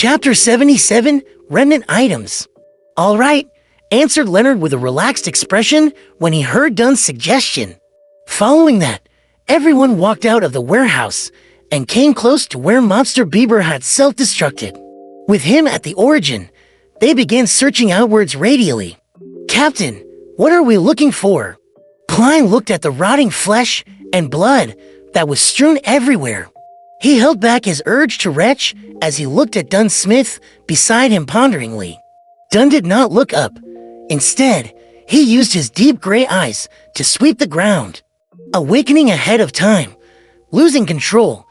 Chapter 77, Remnant Items. All right, answered Leonard with a relaxed expression when he heard Dunn's suggestion. Following that, everyone walked out of the warehouse and came close to where Monster Bieber had self-destructed. With him at the origin, they began searching outwards radially. Captain, what are we looking for? Klein looked at the rotting flesh and blood that was strewn everywhere. He held back his urge to retch as he looked at Dunn Smith beside him ponderingly. Dunn did not look up. Instead, he used his deep gray eyes to sweep the ground, awakening ahead of time, losing control,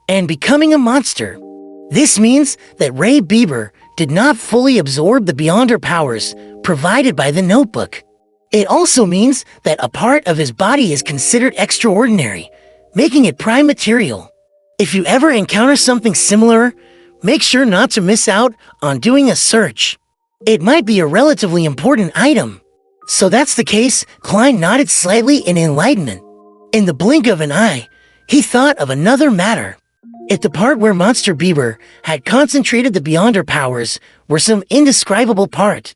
and becoming a monster. This means that Ray Bieber did not fully absorb the Beyonder powers provided by the notebook. It also means that a part of his body is considered extraordinary, making it prime material. If you ever encounter something similar, make sure not to miss out on doing a search. It might be a relatively important item. So that's the case, Klein nodded slightly in enlightenment. In the blink of an eye, he thought of another matter. If the part where Monster Bieber had concentrated the Beyonder powers were some indescribable part,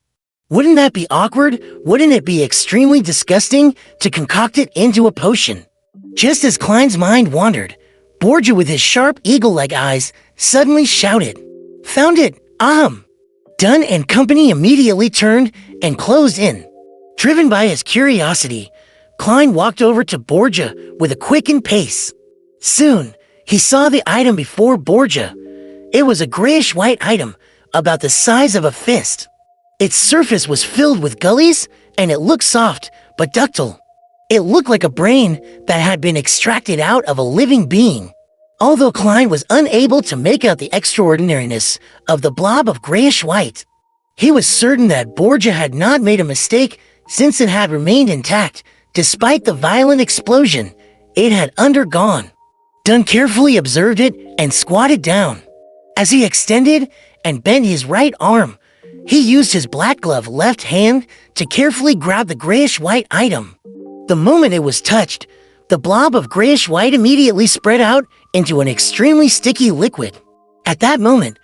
wouldn't that be awkward? Wouldn't it be extremely disgusting to concoct it into a potion? Just as Klein's mind wandered, Borgia with his sharp eagle-like eyes suddenly shouted, "Found it! Ahem!" Dunn and company immediately turned and closed in. Driven by his curiosity, Klein walked over to Borgia with a quickened pace. Soon, he saw the item before Borgia. It was a grayish-white item, about the size of a fist. Its surface was filled with gullies, and it looked soft, but ductile. It looked like a brain that had been extracted out of a living being. Although Klein was unable to make out the extraordinariness of the blob of grayish-white, he was certain that Borgia had not made a mistake since it had remained intact, despite the violent explosion it had undergone. Dunn carefully observed it and squatted down. As he extended and bent his right arm, he used his black-gloved left hand to carefully grab the grayish-white item. The moment it was touched, the blob of grayish-white immediately spread out into an extremely sticky liquid. At that moment,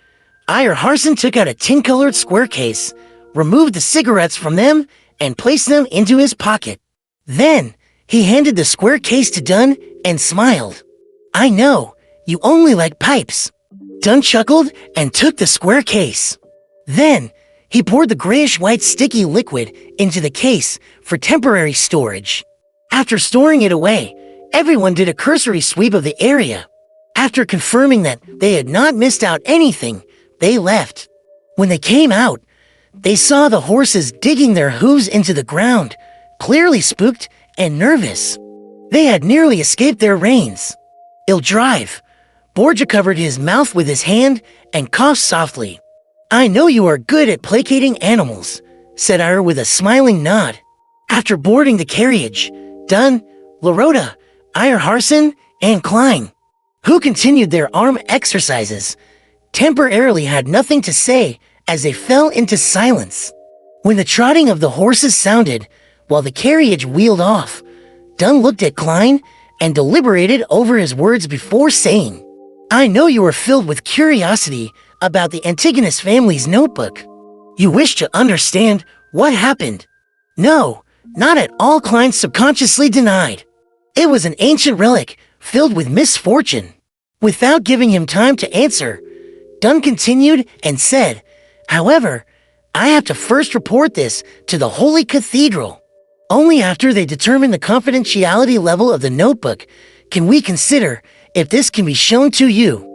Iyer Harson took out a tin-colored square case, removed the cigarettes from them, and placed them into his pocket. Then, he handed the square case to Dunn and smiled. "I know, you only like pipes." Dunn chuckled and took the square case. Then, he poured the grayish-white sticky liquid into the case for temporary storage. After storing it away, everyone did a cursory sweep of the area. After confirming that they had not missed out anything, they left. When they came out, they saw the horses digging their hooves into the ground, clearly spooked and nervous. They had nearly escaped their reins. "I'll drive." Borgia covered his mouth with his hand and coughed softly. "I know you are good at placating animals," said Iyer with a smiling nod. After boarding the carriage, Dunn, Lorota, Iyer Harson, and Klein, who continued their arm exercises, temporarily had nothing to say as they fell into silence. When the trotting of the horses sounded, while the carriage wheeled off, Dunn looked at Klein and deliberated over his words before saying, "I know you are filled with curiosity about the Antigonus family's notebook. You wish to understand what happened." "No, not at all," Klein subconsciously denied. "It was an ancient relic filled with misfortune." Without giving him time to answer, Dunn continued and said, "However, I have to first report this to the Holy Cathedral. Only after they determine the confidentiality level of the notebook can we consider if this can be shown to you."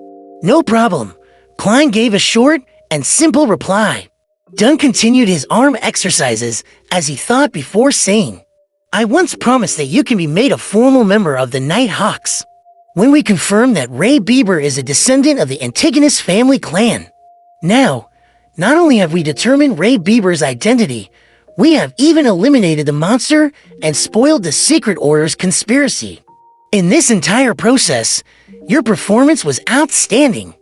"No problem," Klein gave a short and simple reply. Dunn continued his arm exercises as he thought before saying, "I once promised that you can be made a formal member of the Night Hawks when we confirm that Ray Bieber is a descendant of the Antigonus family clan. Now, not only have we determined Ray Bieber's identity, we have even eliminated the monster and spoiled the Secret Order's conspiracy. In this entire process, your performance was outstanding.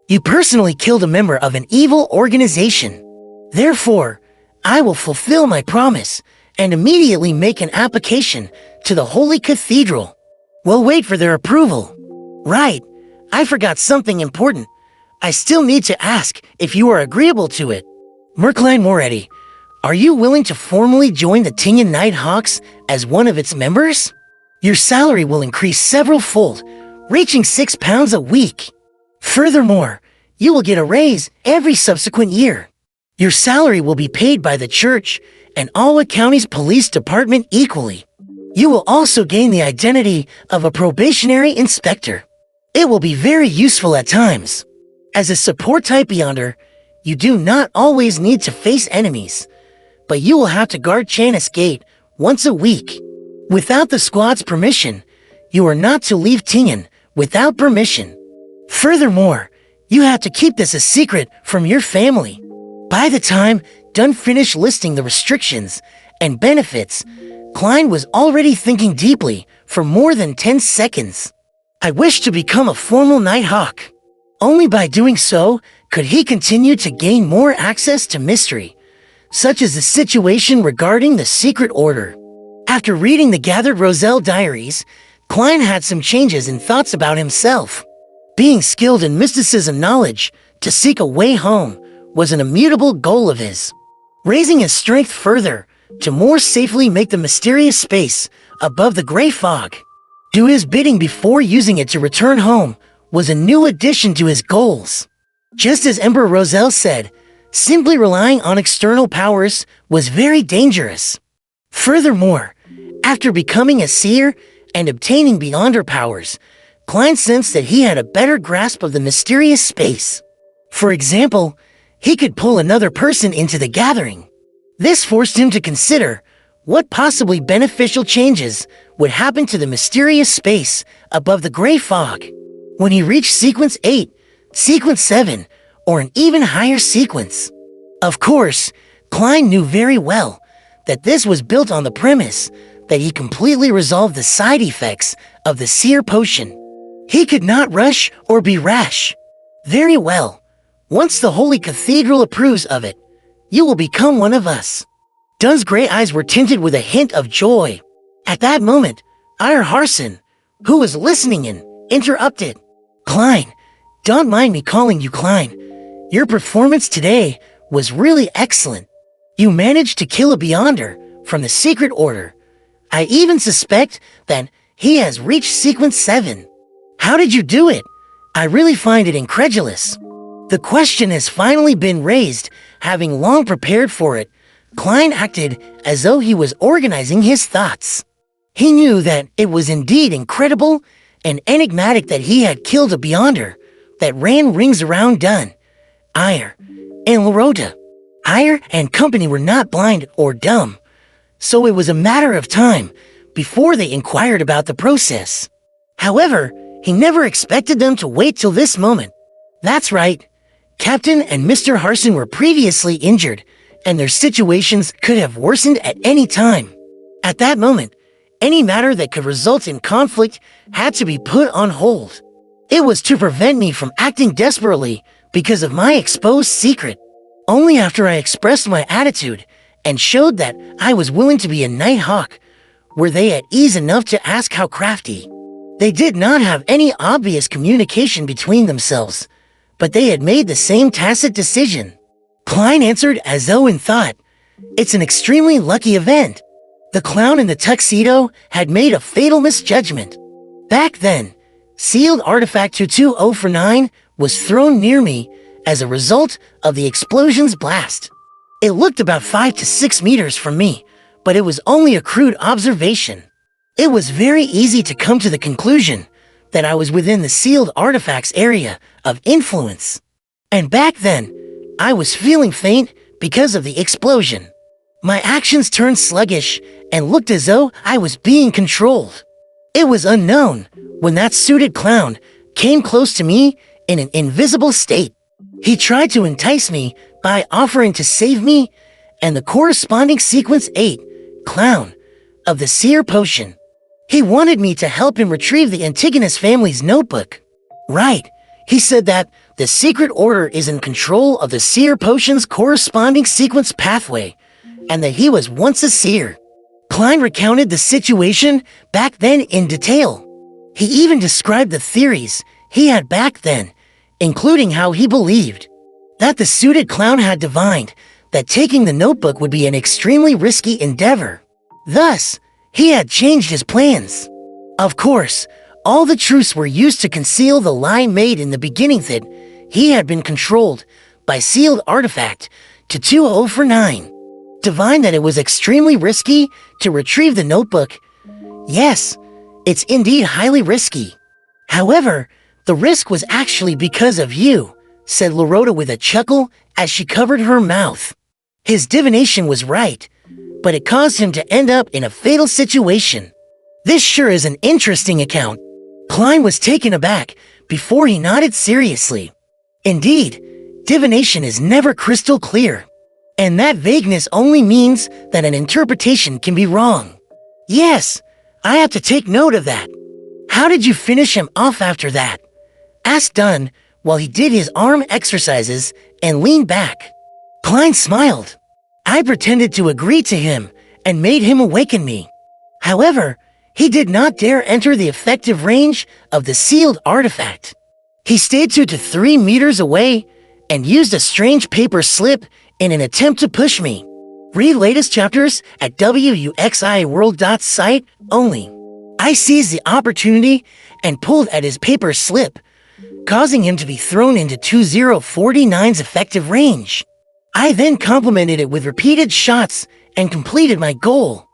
You personally killed a member of an evil organization. Therefore, I will fulfill my promise and immediately make an application to the Holy Cathedral. We'll wait for their approval. Right, I forgot something important. I still need to ask if you are agreeable to it. Merkline Moretti, are you willing to formally join the Tinyan Nighthawks as one of its members? Your salary will increase several-fold, reaching £6 a week. Furthermore, you will get a raise every subsequent year. Your salary will be paid by the church and Alwa County's police department equally. You will also gain the identity of a probationary inspector. It will be very useful at times. As a support type Beyonder, you do not always need to face enemies, but you will have to guard Chanis Gate once a week. Without the squad's permission, you are not to leave Tinyan without permission. Furthermore, you have to keep this a secret from your family. By the time Dunn finished listing the restrictions and benefits, Klein was already thinking deeply for more than 10 seconds. I wish to become a formal Nighthawk. Only by doing so could he continue to gain more access to mystery, such as the situation regarding the Secret Order. After reading the gathered Roselle diaries, Klein had some changes in thoughts about himself. Being skilled in mysticism knowledge to seek a way home was an immutable goal of his. Raising his strength further to more safely make the mysterious space above the gray fog. Do his bidding before using it to return home was a new addition to his goals. Just as Emperor Roselle said, simply relying on external powers was very dangerous. Furthermore, after becoming a seer and obtaining Beyonder powers, Klein sensed that he had a better grasp of the mysterious space. For example, he could pull another person into the gathering. This forced him to consider what possibly beneficial changes would happen to the mysterious space above the gray fog. When he reached Sequence 8, Sequence 7, or an even higher sequence. Of course, Klein knew very well that this was built on the premise that he completely resolved the side effects of the Seer Potion. He could not rush or be rash. Very well. Once the Holy Cathedral approves of it, you will become one of us. Dunn's gray eyes were tinted with a hint of joy. At that moment, Ire Harson, who was listening in, interrupted. Klein, don't mind me calling you Klein. Your performance today was really excellent. You managed to kill a Beyonder from the Secret Order. I even suspect that he has reached Sequence 7. How did you do it? I really find it incredulous. The question has finally been raised. Having long prepared for it, Klein acted as though he was organizing his thoughts. He knew that it was indeed incredible and enigmatic that he had killed a Beyonder that ran rings around Dunn, Ire, and Lorota. Ire and company were not blind or dumb, so it was a matter of time before they inquired about the process. However, he never expected them to wait till this moment. That's right. Captain and Mr. Harson were previously injured, and their situations could have worsened at any time. At that moment, any matter that could result in conflict had to be put on hold. It was to prevent me from acting desperately because of my exposed secret. Only after I expressed my attitude and showed that I was willing to be a Nighthawk were they at ease enough to ask how crafty. They did not have any obvious communication between themselves, but they had made the same tacit decision. Klein answered as though in thought. It's an extremely lucky event. The clown in the tuxedo had made a fatal misjudgment. Back then, sealed artifact 22049 was thrown near me as a result of the explosion's blast. It looked about 5 to 6 meters from me, but it was only a crude observation. It was very easy to come to the conclusion that I was within the sealed artifacts area of influence. And back then, I was feeling faint because of the explosion. My actions turned sluggish and looked as though I was being controlled. It was unknown when that suited clown came close to me in an invisible state. He tried to entice me by offering to save me and the corresponding Sequence 8, Clown, of the Seer Potion. He wanted me to help him retrieve the Antigonus family's notebook. Right, he said that the Secret Order is in control of the Seer Potion's corresponding sequence pathway, and that he was once a seer. Klein recounted the situation back then in detail. He even described the theories he had back then, including how he believed that the suited clown had divined that taking the notebook would be an extremely risky endeavor. Thus, he had changed his plans. Of course, all the truths were used to conceal the lie made in the beginning that he had been controlled by sealed artifact to 2049. Divine that it was extremely risky to retrieve the notebook. Yes, it's indeed highly risky. However, the risk was actually because of you, said Lorota with a chuckle as she covered her mouth. His divination was right, but it caused him to end up in a fatal situation. This sure is an interesting account. Klein was taken aback before he nodded seriously. Indeed, divination is never crystal clear, and that vagueness only means that an interpretation can be wrong. Yes, I have to take note of that. How did you finish him off after that? Asked Dunn while he did his arm exercises and leaned back. Klein smiled. I pretended to agree to him and made him awaken me. However, he did not dare enter the effective range of the sealed artifact. He stayed 2 to 3 meters away and used a strange paper slip in an attempt to push me. Read latest chapters at wuxiworld.site only. I seized the opportunity and pulled at his paper slip, causing him to be thrown into 2049's effective range. I then complemented it with repeated shots and completed my goal.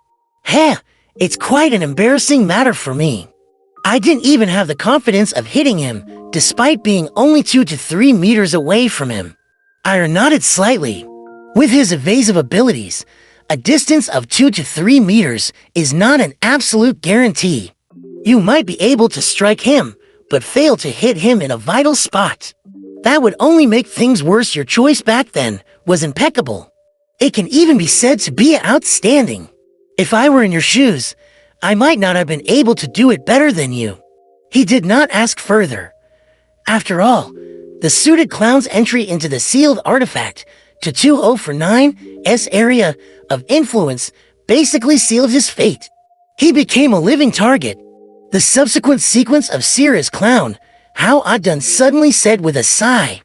Heh, it's quite an embarrassing matter for me. I didn't even have the confidence of hitting him, despite being only 2 to 3 meters away from him. Ira nodded slightly. With his evasive abilities, a distance of 2 to 3 meters is not an absolute guarantee. You might be able to strike him, but fail to hit him in a vital spot. That would only make things worse. Your choice back then was impeccable. It can even be said to be outstanding. If I were in your shoes, I might not have been able to do it better than you. He did not ask further. After all, the suited clown's entry into the sealed artifact to 2049's area of influence basically sealed his fate. He became a living target. The subsequent sequence of Sierra's clown, how Adun suddenly said with a sigh.